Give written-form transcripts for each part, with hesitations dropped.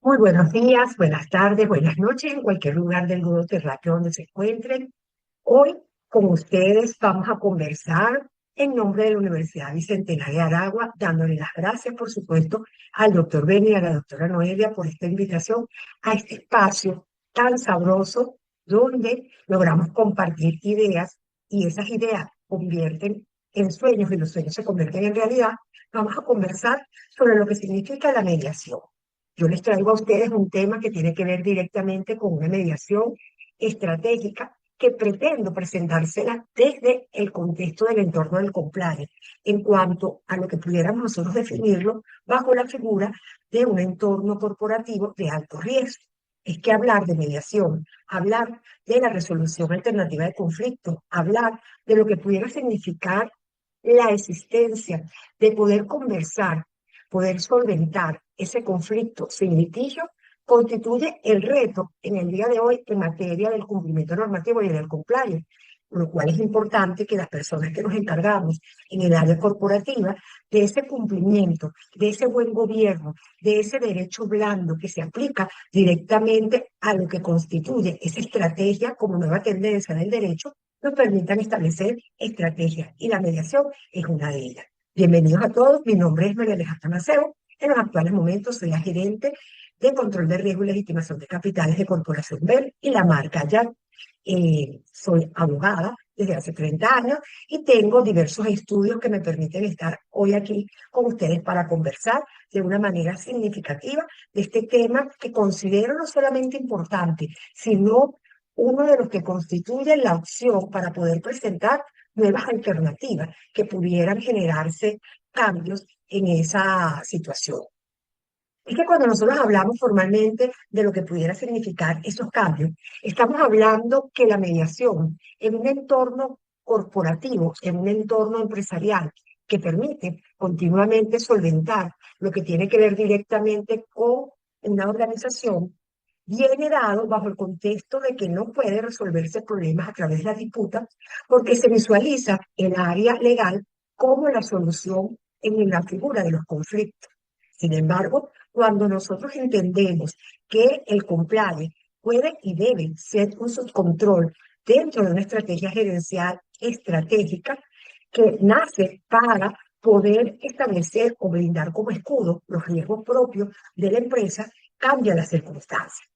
Muy buenos días, buenas tardes, buenas noches en cualquier lugar del globo terráqueo donde se encuentren. Hoy con ustedes vamos a conversar en nombre de la Universidad Bicentenaria de Aragua, dándole las gracias, por supuesto, al doctor Beni y a la doctora Noelia por esta invitación a este espacio tan sabroso donde logramos compartir ideas y esas ideas convierten en sueños y los sueños se convierten en realidad. Vamos a conversar sobre lo que significa la mediación. Yo les traigo a ustedes un tema que tiene que ver directamente con una mediación estratégica que pretendo presentársela desde el contexto del entorno del compliance, en cuanto a lo que pudiéramos nosotros definirlo bajo la figura de un entorno corporativo de alto riesgo. Es que hablar de mediación, hablar de la resolución alternativa de conflictos, hablar de lo que pudiera significar la existencia de poder conversar, poder solventar ese conflicto sin litigio, constituye el reto en el día de hoy en materia del cumplimiento normativo y del compliance, por lo cual es importante que las personas que nos encargamos en el área corporativa de ese cumplimiento, de ese buen gobierno, de ese derecho blando que se aplica directamente a lo que constituye esa estrategia como nueva tendencia del derecho, nos permitan establecer estrategias y la mediación es una de ellas. Bienvenidos a todos, mi nombre es María Alejandra Maceo. En los actuales momentos soy la gerente de control de riesgo y legitimación de capitales de Corporación Bell y la marca YAC. Soy abogada desde hace 30 años y tengo diversos estudios que me permiten estar hoy aquí con ustedes para conversar de una manera significativa de este tema que considero no solamente importante, sino uno de los que constituye la opción para poder presentar nuevas alternativas que pudieran generarse cambios en esa situación. Es que cuando nosotros hablamos formalmente de lo que pudiera significar esos cambios, estamos hablando que la mediación en un entorno corporativo, en un entorno empresarial que permite continuamente solventar lo que tiene que ver directamente con una organización, viene dado bajo el contexto de que no puede resolverse problemas a través de la disputa porque se visualiza el área legal como la solución en la figura de los conflictos. Sin embargo, cuando nosotros entendemos que el compliance puede y debe ser un subcontrol dentro de una estrategia gerencial estratégica que nace para poder establecer o brindar como escudo los riesgos propios de la empresa, cambia las circunstancias.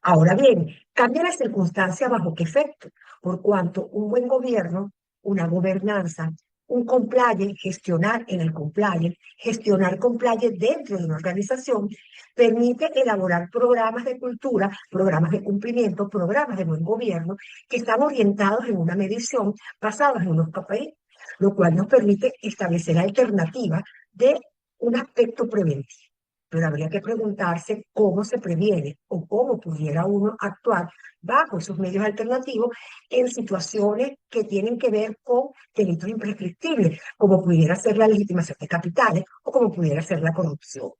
Ahora bien, cambia la circunstancia bajo qué efecto, por cuanto un buen gobierno, una gobernanza, un compliance, gestionar en el compliance, gestionar compliance dentro de una organización, permite elaborar programas de cultura, programas de cumplimiento, programas de buen gobierno que están orientados en una medición basados en unos KPI, lo cual nos permite establecer alternativas de un aspecto preventivo. Pero habría que preguntarse cómo se previene o cómo pudiera uno actuar bajo esos medios alternativos en situaciones que tienen que ver con delitos imprescriptibles, como pudiera ser la legitimación de capitales o como pudiera ser la corrupción.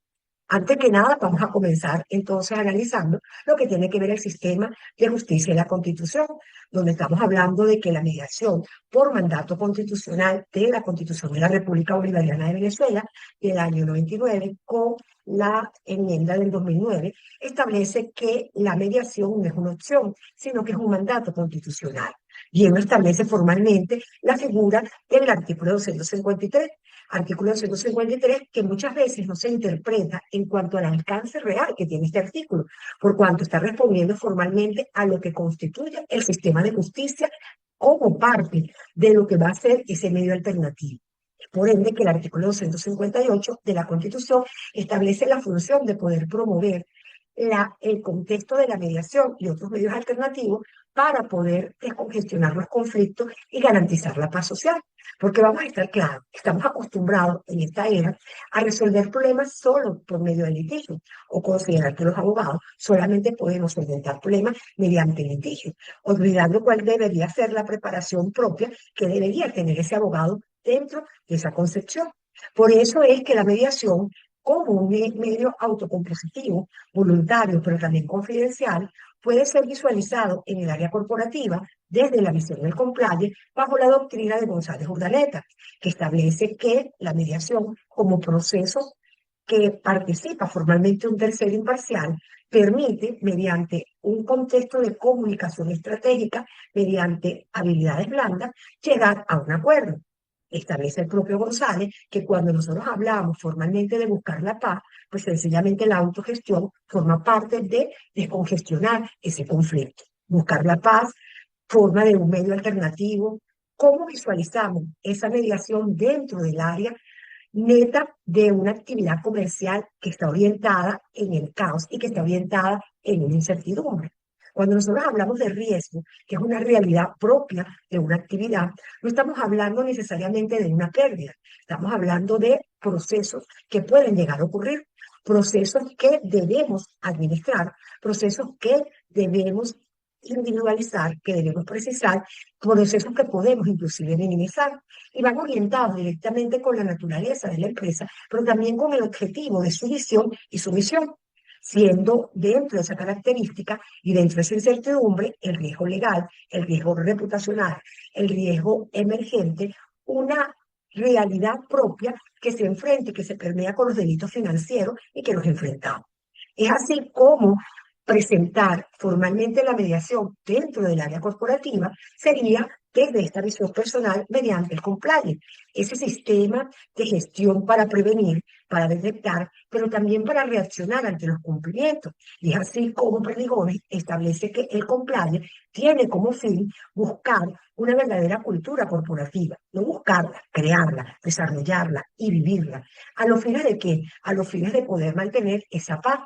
Antes que nada, vamos a comenzar entonces analizando lo que tiene que ver el sistema de justicia y la Constitución, donde estamos hablando de que la mediación por mandato constitucional de la Constitución de la República Bolivariana de Venezuela del año 99 con la enmienda del 2009 establece que la mediación no es una opción, sino que es un mandato constitucional. Y él establece formalmente la figura del artículo 253. Artículo 253 que muchas veces no se interpreta en cuanto al alcance real que tiene este artículo, por cuanto está respondiendo formalmente a lo que constituye el sistema de justicia como parte de lo que va a ser ese medio alternativo. Por ende, que el artículo 258 de la Constitución establece la función de poder promover el contexto de la mediación y otros medios alternativos para poder descongestionar los conflictos y garantizar la paz social. Porque vamos a estar claros, estamos acostumbrados en esta era a resolver problemas solo por medio del litigio o considerar que los abogados solamente podemos solventar problemas mediante litigio, olvidando cuál debería ser la preparación propia que debería tener ese abogado dentro de esa concepción. Por eso es que la mediación como un medio autocompositivo, voluntario, pero también confidencial, puede ser visualizado en el área corporativa desde la visión del compliance bajo la doctrina de González Urdaneta, que establece que la mediación como proceso que participa formalmente un tercero imparcial, permite, mediante un contexto de comunicación estratégica, mediante habilidades blandas, llegar a un acuerdo. Establece el propio González que cuando nosotros hablamos formalmente de buscar la paz, pues sencillamente la autogestión forma parte de descongestionar ese conflicto. Buscar la paz forma de un medio alternativo. ¿Cómo visualizamos esa mediación dentro del área neta de una actividad comercial que está orientada en el caos y que está orientada en una incertidumbre? Cuando nosotros hablamos de riesgo, que es una realidad propia de una actividad, no estamos hablando necesariamente de una pérdida, estamos hablando de procesos que pueden llegar a ocurrir, procesos que debemos administrar, procesos que debemos individualizar, que debemos precisar, procesos que podemos inclusive minimizar y van orientados directamente con la naturaleza de la empresa, pero también con el objetivo de su visión y su misión, siendo dentro de esa característica y dentro de esa incertidumbre el riesgo legal, el riesgo reputacional, el riesgo emergente, una realidad propia que se enfrenta y que se permea con los delitos financieros y que los enfrentamos. Es así como presentar formalmente la mediación dentro del área corporativa sería desde esta visión personal mediante el compliance, ese sistema de gestión para prevenir, para detectar, pero también para reaccionar ante los cumplimientos. Y es así como Perdigones establece que el compliance tiene como fin buscar una verdadera cultura corporativa, no buscarla, crearla, desarrollarla y vivirla. ¿A los fines de qué? A los fines de poder mantener esa paz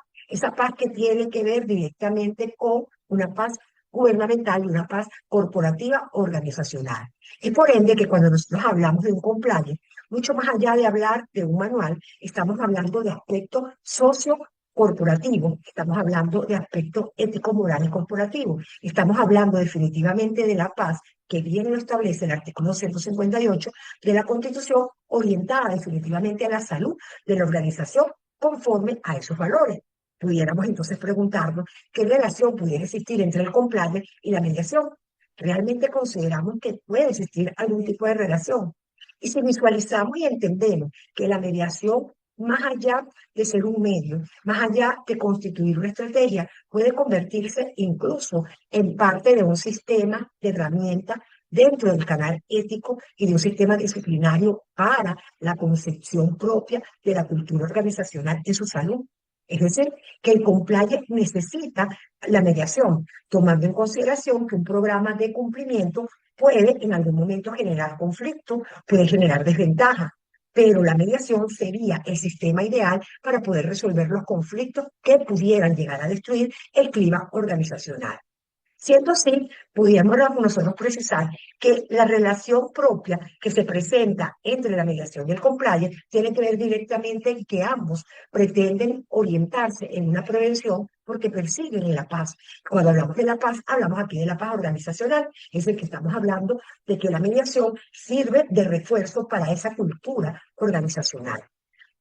que tiene que ver directamente con una paz gubernamental y una paz corporativa organizacional. Es por ende que cuando nosotros hablamos de un compliance, mucho más allá de hablar de un manual, estamos hablando de aspectos sociocorporativos, estamos hablando de aspectos ético-morales corporativos, estamos hablando definitivamente de la paz que bien lo establece el artículo 158 de la Constitución, orientada definitivamente a la salud de la organización conforme a esos valores. Pudiéramos entonces preguntarnos qué relación pudiera existir entre el compliance y la mediación. ¿Realmente consideramos que puede existir algún tipo de relación? Y si visualizamos y entendemos que la mediación, más allá de ser un medio, más allá de constituir una estrategia, puede convertirse incluso en parte de un sistema de herramientas dentro del canal ético y de un sistema disciplinario para la concepción propia de la cultura organizacional en su salud. Es decir, que el compliance necesita la mediación, tomando en consideración que un programa de cumplimiento puede en algún momento generar conflicto, puede generar desventaja, pero la mediación sería el sistema ideal para poder resolver los conflictos que pudieran llegar a destruir el clima organizacional. Siendo así, pudiéramos nosotros precisar que la relación propia que se presenta entre la mediación y el compliance tiene que ver directamente en que ambos pretenden orientarse en una prevención porque persiguen la paz. Cuando hablamos de la paz, hablamos aquí de la paz organizacional, es decir, que estamos hablando de que la mediación sirve de refuerzo para esa cultura organizacional.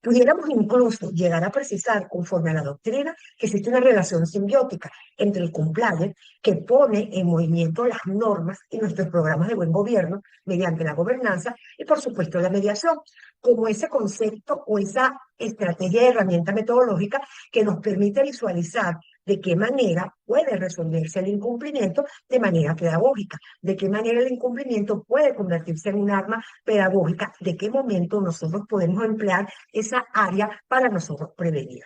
Pudiéramos incluso llegar a precisar, conforme a la doctrina, que existe una relación simbiótica entre el compliance, que pone en movimiento las normas y nuestros programas de buen gobierno mediante la gobernanza, y por supuesto la mediación, como ese concepto o esa estrategia de herramienta metodológica que nos permite visualizar de qué manera puede resolverse el incumplimiento de manera pedagógica, de qué manera el incumplimiento puede convertirse en un arma pedagógica, de qué momento nosotros podemos emplear esa área para nosotros prevenir.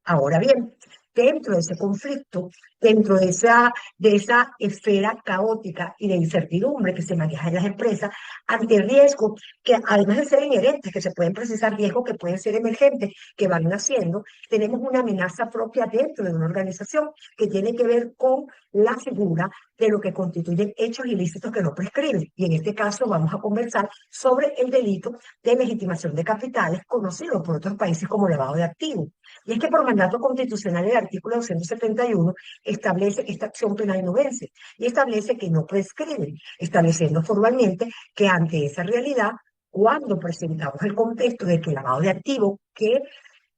Ahora bien, dentro de ese conflicto, dentro de esa esfera caótica y de incertidumbre que se maneja en las empresas, ante riesgos que además de ser inherentes, que se pueden precisar riesgos que pueden ser emergentes, que van naciendo, tenemos una amenaza propia dentro de una organización que tiene que ver con la figura de lo que constituyen hechos ilícitos que no prescriben. Y en este caso vamos a conversar sobre el delito de legitimación de capitales, conocido por otros países como lavado de activos. Y es que por mandato constitucional el artículo 271 establece que esta acción penal no vence y establece que no prescribe, estableciendo formalmente que ante esa realidad, cuando presentamos el contexto de que el lavado de activos, que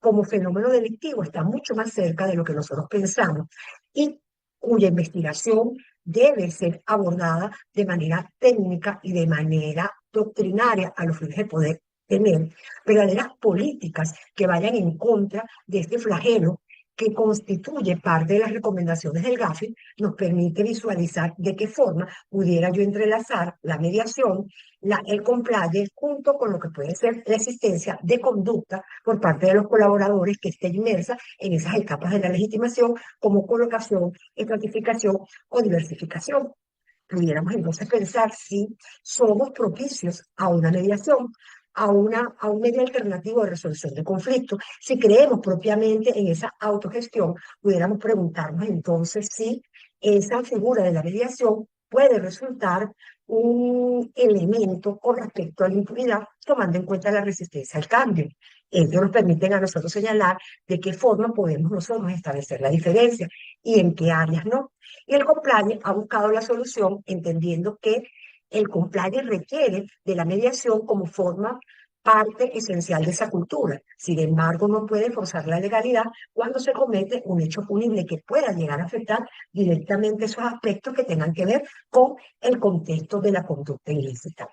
como fenómeno delictivo está mucho más cerca de lo que nosotros pensamos y cuya investigación debe ser abordada de manera técnica y de manera doctrinaria a los fines de poder tener verdaderas políticas que vayan en contra de este flagelo que constituye parte de las recomendaciones del GAFI, nos permite visualizar de qué forma pudiera yo entrelazar la mediación, el compliance, junto con lo que puede ser la existencia de conducta por parte de los colaboradores que esté inmersa en esas etapas de la legitimación, como colocación, estratificación o diversificación. Pudiéramos entonces pensar si somos propicios a una mediación, a un medio alternativo de resolución de conflictos. Si creemos propiamente en esa autogestión, pudiéramos preguntarnos entonces si esa figura de la mediación puede resultar un elemento con respecto a la impunidad, tomando en cuenta la resistencia al cambio. Ellos nos permiten a nosotros señalar de qué forma podemos nosotros establecer la diferencia y en qué áreas no. Y el compliance ha buscado la solución entendiendo que el compliance requiere de la mediación como forma parte esencial de esa cultura. Sin embargo, no puede forzar la legalidad cuando se comete un hecho punible que pueda llegar a afectar directamente esos aspectos que tengan que ver con el contexto de la conducta ilícita.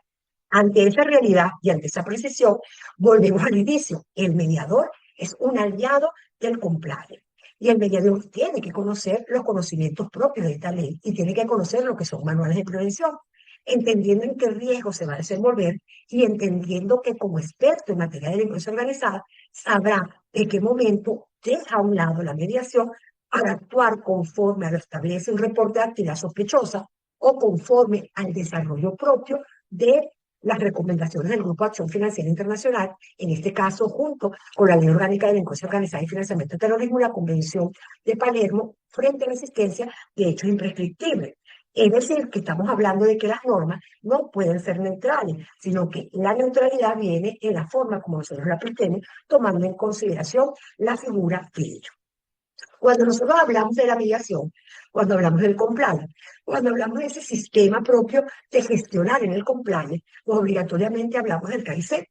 Ante esa realidad y ante esa precisión, volvemos al inicio. El mediador es un aliado del compliance. Y el mediador tiene que conocer los conocimientos propios de esta ley y tiene que conocer lo que son manuales de prevención, entendiendo en qué riesgo se va a desenvolver y entendiendo que como experto en materia de delincuencia organizada, sabrá de qué momento deja a un lado la mediación para actuar conforme a lo establece un reporte de actividad sospechosa o conforme al desarrollo propio de las recomendaciones del Grupo de Acción Financiera Internacional, en este caso junto con la Ley Orgánica de Delincuencia Organizada y Financiamiento de Terrorismo y la Convención de Palermo frente a la existencia de hechos imprescriptibles. Es decir, que estamos hablando de que las normas no pueden ser neutrales, sino que la neutralidad viene en la forma como nosotros la pretendemos, tomando en consideración la figura de ello. Cuando nosotros hablamos de la mediación, cuando hablamos del compliance, cuando hablamos de ese sistema propio de gestionar en el compliance, pues obligatoriamente hablamos del CAICET.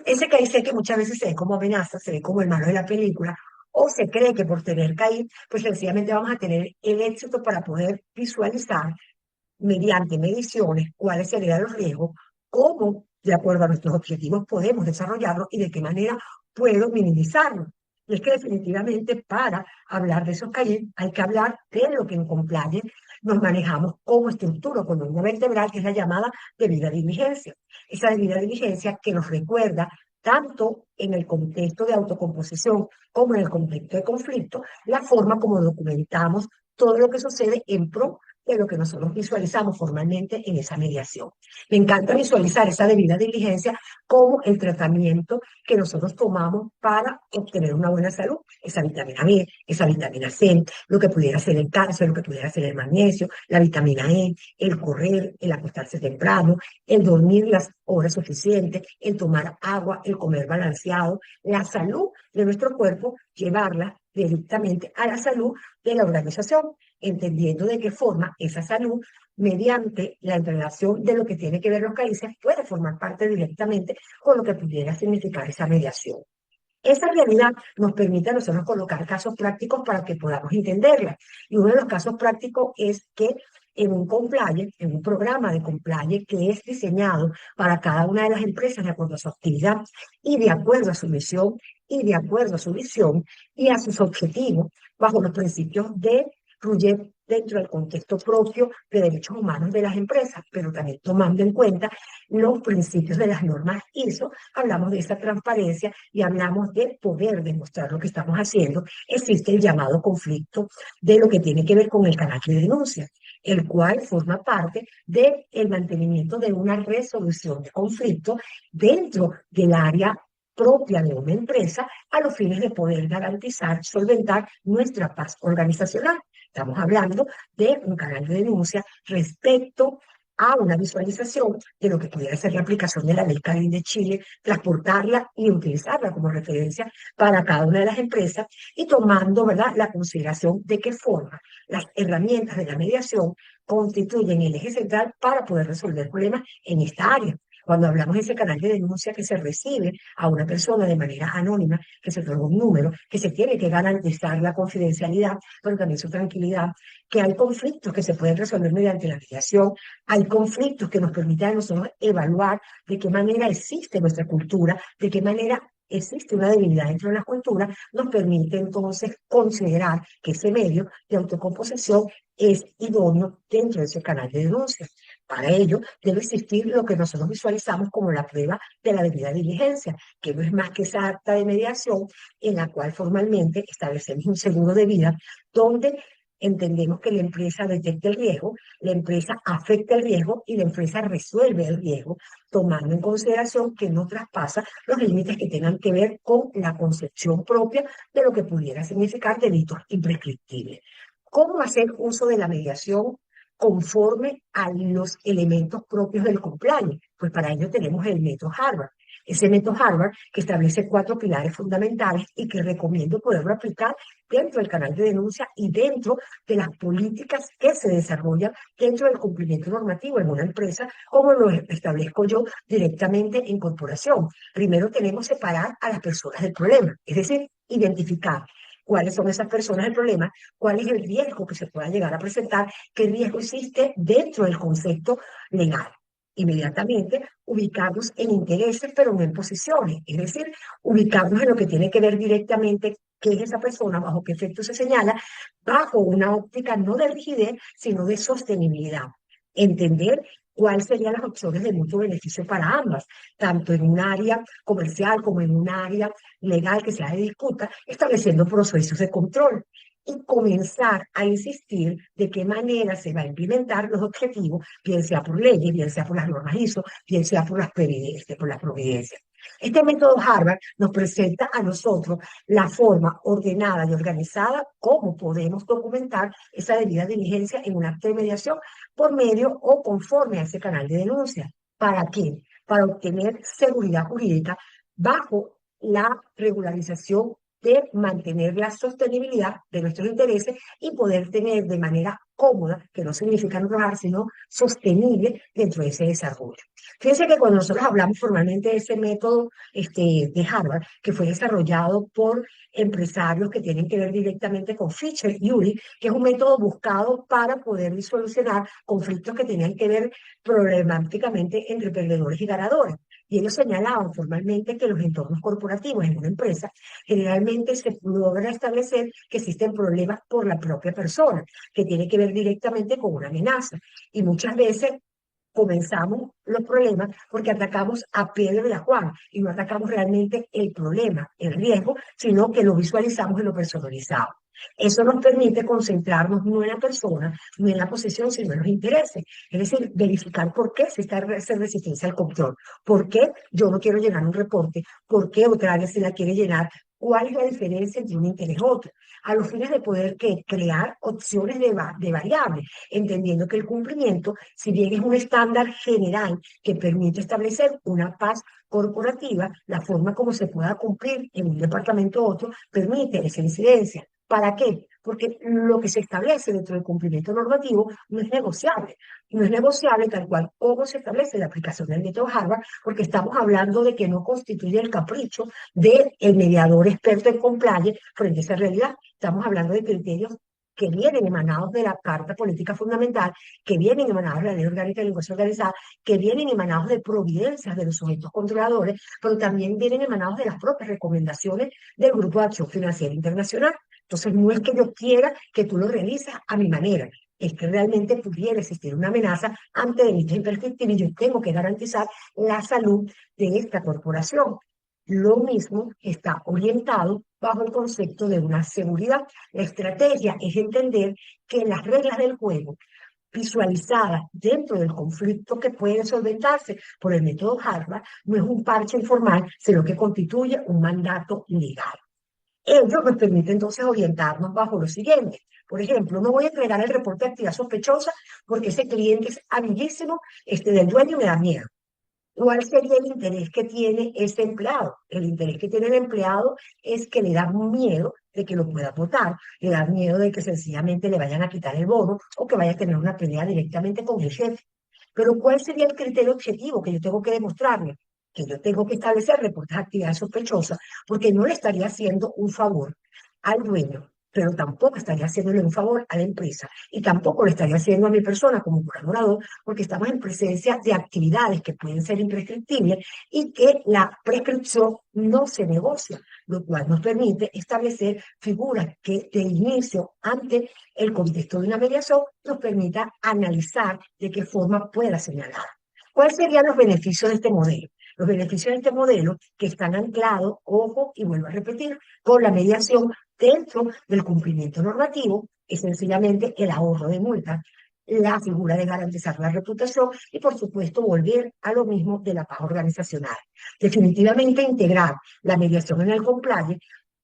Ese CAICET que muchas veces se ve como amenaza, se ve como el malo de la película, o se cree que por tener CAI, pues sencillamente vamos a tener el éxito para poder visualizar mediante mediciones cuáles serían los riesgos, cómo, de acuerdo a nuestros objetivos, podemos desarrollarlos y de qué manera puedo minimizarlos. Y es que definitivamente para hablar de esos calles hay que hablar de lo que en compliance nos manejamos como estructura columna vertebral, que es la llamada debida diligencia. Esa debida diligencia que nos recuerda tanto en el contexto de autocomposición como en el contexto de conflicto, la forma como documentamos todo lo que sucede en pro de lo que nosotros visualizamos formalmente en esa mediación. Me encanta visualizar esa debida diligencia como el tratamiento que nosotros tomamos para obtener una buena salud, esa vitamina B, esa vitamina C, lo que pudiera ser el calcio, lo que pudiera ser el magnesio, la vitamina E, el correr, el acostarse temprano, el dormir las horas suficientes, el tomar agua, el comer balanceado, la salud de nuestro cuerpo, llevarla directamente a la salud de la organización, entendiendo de qué forma esa salud, mediante la integración de lo que tiene que ver los países, puede formar parte directamente con lo que pudiera significar esa mediación. Esa realidad nos permite a nosotros colocar casos prácticos para que podamos entenderla. Y uno de los casos prácticos es que en un compliance, en un programa de compliance que es diseñado para cada una de las empresas de acuerdo a su actividad y de acuerdo a su misión y de acuerdo a su visión y a sus objetivos, bajo los principios de Ruggiero dentro del contexto propio de derechos humanos de las empresas, pero también tomando en cuenta los principios de las normas ISO, hablamos de esa transparencia y hablamos de poder demostrar lo que estamos haciendo. Existe el llamado conflicto de lo que tiene que ver con el canal de denuncia, el cual forma parte del mantenimiento de una resolución de conflicto dentro del área propia de una empresa a los fines de poder garantizar, solventar nuestra paz organizacional. Estamos hablando de un canal de denuncia respecto a una visualización de lo que pudiera ser la aplicación de la ley CADIN de Chile, transportarla y utilizarla como referencia para cada una de las empresas y tomando, ¿verdad?, la consideración de qué forma las herramientas de la mediación constituyen el eje central para poder resolver problemas en esta área. Cuando hablamos de ese canal de denuncia que se recibe a una persona de manera anónima, que se otorga un número, que se tiene que garantizar la confidencialidad, pero también su tranquilidad, que hay conflictos que se pueden resolver mediante la mediación, hay conflictos que nos permiten a nosotros evaluar de qué manera existe nuestra cultura, de qué manera existe una debilidad dentro de la cultura, nos permite entonces considerar que ese medio de autocomposición es idóneo dentro de ese canal de denuncia. Para ello, debe existir lo que nosotros visualizamos como la prueba de la debida diligencia, que no es más que esa acta de mediación en la cual formalmente establecemos un seguro de vida, donde entendemos que la empresa detecta el riesgo, la empresa afecta el riesgo y la empresa resuelve el riesgo, tomando en consideración que no traspasa los límites que tengan que ver con la concepción propia de lo que pudiera significar delitos imprescriptibles. ¿Cómo hacer uso de la mediación conforme a los elementos propios del compliance? Pues para ello tenemos el método Harvard. Ese método Harvard que establece 4 pilares fundamentales y que recomiendo poderlo aplicar dentro del canal de denuncia y dentro de las políticas que se desarrollan dentro del cumplimiento normativo en una empresa, como lo establezco yo directamente en corporación. Primero tenemos separar a las personas del problema, es decir, identificar cuáles son esas personas del problema, cuál es el riesgo que se pueda llegar a presentar, qué riesgo existe dentro del concepto legal. Inmediatamente ubicarnos en intereses, pero no en posiciones, es decir, ubicarnos en lo que tiene que ver directamente qué es esa persona, bajo qué efecto se señala, bajo una óptica no de rigidez, sino de sostenibilidad. Entender cuáles serían las opciones de mutuo beneficio para ambas, tanto en un área comercial como en un área legal que se discuta, estableciendo procesos de control y comenzar a insistir de qué manera se va a implementar los objetivos, bien sea por leyes, bien sea por las normas ISO, bien sea por las providencias. Este método Harvard nos presenta a nosotros la forma ordenada y organizada cómo podemos documentar esa debida diligencia en un acto de mediación por medio o conforme a ese canal de denuncia. ¿Para qué? Para obtener seguridad jurídica bajo la regularización de mantener la sostenibilidad de nuestros intereses y poder tener de manera cómoda, que no significa no trabajar, sino sostenible dentro de ese desarrollo. Fíjense que cuando nosotros hablamos formalmente de ese método de Harvard, que fue desarrollado por empresarios que tienen que ver directamente con Fisher y Uri, que es un método buscado para poder solucionar conflictos que tenían que ver problemáticamente entre perdedores y ganadores. Y ellos señalaban formalmente que los entornos corporativos en una empresa generalmente se logra establecer que existen problemas por la propia persona, que tiene que ver directamente con una amenaza. Y muchas veces comenzamos los problemas porque atacamos a Pedro y a Juan y no atacamos realmente el problema, el riesgo, sino que lo visualizamos en lo personalizado. Eso nos permite concentrarnos no en la persona, no en la posición, sino en los intereses. Es decir, verificar por qué se está hace resistencia al control, por qué yo no quiero llenar un reporte, por qué otra área se la quiere llenar, cuál es la diferencia entre un interés y otro, a los fines de poder crear opciones de variables, entendiendo que el cumplimiento, si bien es un estándar general que permite establecer una paz corporativa, la forma como se pueda cumplir en un departamento u otro permite esa incidencia. ¿Para qué? Porque lo que se establece dentro del cumplimiento normativo no es negociable. No es negociable tal cual como se establece la aplicación del método Harvard, porque estamos hablando de que no constituye el capricho del mediador experto en compliance frente a esa realidad. Estamos hablando de criterios que vienen emanados de la Carta Política Fundamental, que vienen emanados de la Ley Orgánica de Negocio Organizada, que vienen emanados de providencias de los sujetos controladores, pero también vienen emanados de las propias recomendaciones del Grupo de Acción Financiera Internacional. Entonces, no es que yo quiera que tú lo realices a mi manera, es que realmente pudiera existir una amenaza ante delitos imprescriptibles y yo tengo que garantizar la salud de esta corporación. Lo mismo está orientado bajo el concepto de una seguridad. La estrategia es entender que las reglas del juego visualizadas dentro del conflicto que puede solventarse por el método Harvard no es un parche informal, sino que constituye un mandato legal. Ello nos permite entonces orientarnos bajo lo siguiente. Por ejemplo, no voy a entregar el reporte de actividad sospechosa porque ese cliente es amiguísimo del dueño y me da miedo. ¿Cuál sería el interés que tiene ese empleado? El interés que tiene el empleado es que le da miedo de que lo pueda votar, le da miedo de que sencillamente le vayan a quitar el bono o que vaya a tener una pelea directamente con el jefe. Pero ¿cuál sería el criterio objetivo que yo tengo que demostrarle? Que yo tengo que establecer reportes de actividad sospechosa, porque no le estaría haciendo un favor al dueño, pero tampoco estaría haciéndole un favor a la empresa y tampoco le estaría haciendo a mi persona como colaborador, porque estamos en presencia de actividades que pueden ser imprescriptibles y que la prescripción no se negocia, lo cual nos permite establecer figuras que de inicio, ante el contexto de una mediación, nos permita analizar de qué forma pueda señalar. ¿Cuáles serían los beneficios de este modelo? Los beneficios de este modelo que están anclados, ojo, y vuelvo a repetir, con la mediación dentro del cumplimiento normativo, es sencillamente el ahorro de multas, la figura de garantizar la reputación y, por supuesto, volver a lo mismo de la paz organizacional. Definitivamente, integrar la mediación en el compliance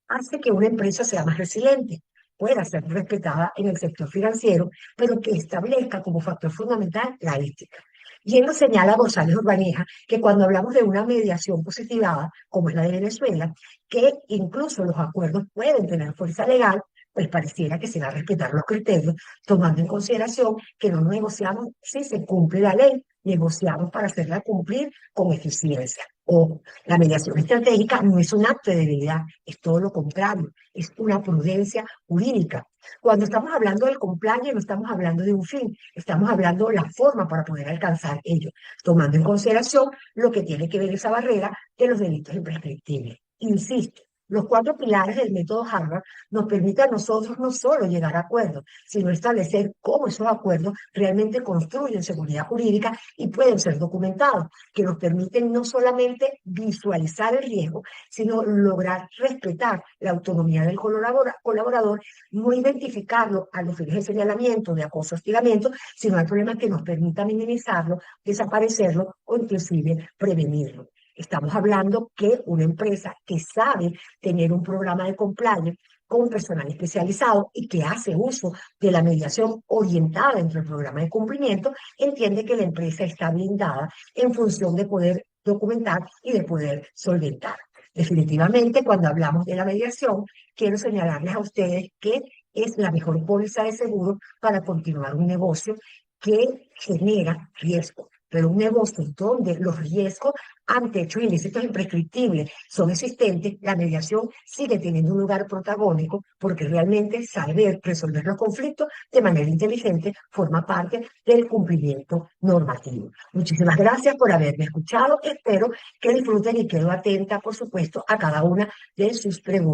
hace que una empresa sea más resiliente, pueda ser respetada en el sector financiero, pero que establezca como factor fundamental la ética. Y él nos señala González Urbaneja que cuando hablamos de una mediación positivada, como es la de Venezuela, que incluso los acuerdos pueden tener fuerza legal, pues pareciera que se va a respetar los criterios, tomando en consideración que no negociamos si se cumple la ley, negociamos para hacerla cumplir con eficiencia. O la mediación estratégica no es un acto de debilidad, es todo lo contrario, es una prudencia jurídica. Cuando estamos hablando del compliance, no estamos hablando de un fin, estamos hablando de la forma para poder alcanzar ello, tomando en consideración lo que tiene que ver esa barrera de los delitos imprescriptibles. Insisto, los 4 pilares del método Harvard nos permiten a nosotros no solo llegar a acuerdos, sino establecer cómo esos acuerdos realmente construyen seguridad jurídica y pueden ser documentados, que nos permiten no solamente visualizar el riesgo, sino lograr respetar la autonomía del colaborador, no identificarlo a los fines de señalamiento, de acoso, hostigamiento, sino al problema que nos permita minimizarlo, desaparecerlo o inclusive prevenirlo. Estamos hablando que una empresa que sabe tener un programa de compliance con personal especializado y que hace uso de la mediación orientada dentro del programa de cumplimiento, entiende que la empresa está blindada en función de poder documentar y de poder solventar. Definitivamente, cuando hablamos de la mediación, quiero señalarles a ustedes que es la mejor póliza de seguro para continuar un negocio que genera riesgo. Pero un negocio donde los riesgos ante hechos ilícitos imprescriptibles son existentes, la mediación sigue teniendo un lugar protagónico porque realmente saber resolver los conflictos de manera inteligente forma parte del cumplimiento normativo. Muchísimas gracias por haberme escuchado. Espero que disfruten y quedo atenta, por supuesto, a cada una de sus preguntas.